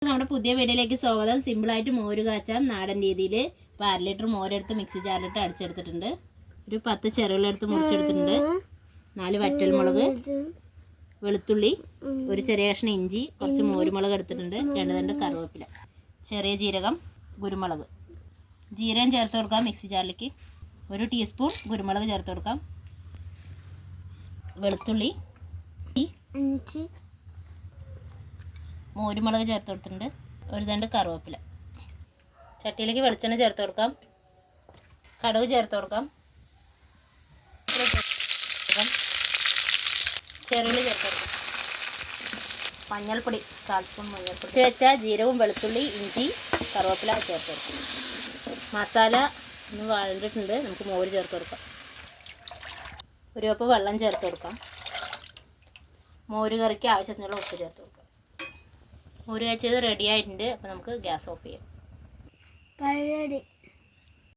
നമ്മുടെ പുതിയ വീഡിയോയിലേക്ക് സ്വാഗതം. സിമ്പിളായിട്ട് മോര് കാച്ചാം നാടൻ രീതിയിൽ. ഇപ്പോൾ 1/2 ലിറ്റർ മോരെടുത്ത് മിക്സി ജാറിലിട്ട് അടിച്ചെടുത്തിട്ടുണ്ട്. ഒരു 10 ചെറുകളെടുത്ത് മുറിച്ചെടുത്തിട്ടുണ്ട്. 4 വറ്റൽമുളക്, വെളുത്തുള്ളി, ഒരു ചെറിയ കഷ്ണം ഇഞ്ചി, കുറച്ച് മോരുമുളക് എടുത്തിട്ടുണ്ട്, 2 തണ്ട് കറിവേപ്പില, ചെറിയ ജീരകം, കുരുമുളക്. ജീരകം ചേർത്ത് കൊടുക്കാം മിക്സി ജാറിലേക്ക്. 1 ടീസ്പൂൺ കുരുമുളക് ചേർത്ത് കൊടുക്കാം. വെളുത്തുള്ളി, ഇഞ്ചി, മോരുമുളക് ചേർത്ത് കൊടുത്തിട്ടുണ്ട്, 1 തണ്ട് കറിവേപ്പില. ചട്ടിയിലേക്ക് വെളിച്ചെണ്ണ ചേർത്ത് കൊടുക്കാം. കടുക് ചേർത്ത് കൊടുക്കാം. ചെറുള്ളി ചേർത്ത് കൊടുക്കാം. മഞ്ഞൾപ്പൊടി 1/4 സ്പൂൺ മഞ്ഞൾപ്പൊടി വെച്ച ജീരകവും വെളുത്തുള്ളി ഇഞ്ചി കറിവേപ്പില ചേർത്ത് കൊടുക്കാം. മസാല ഒന്ന് വഴണ്ടിട്ടുണ്ട്. നമുക്ക് മോര് ചേർത്ത് കൊടുക്കാം. 1 കപ്പ് വെള്ളം ചേർത്ത് കൊടുക്കാം. മോര് കറിക്ക് ആവശ്യത്തിനുള്ള ഉപ്പ് ചേർത്ത് കൊടുക്കാം. മോര് കാച്ചിയത് റെഡി ആയിട്ടുണ്ട്. അപ്പോൾ നമുക്ക് ഗ്യാസ് ഓഫ് ചെയ്യാം.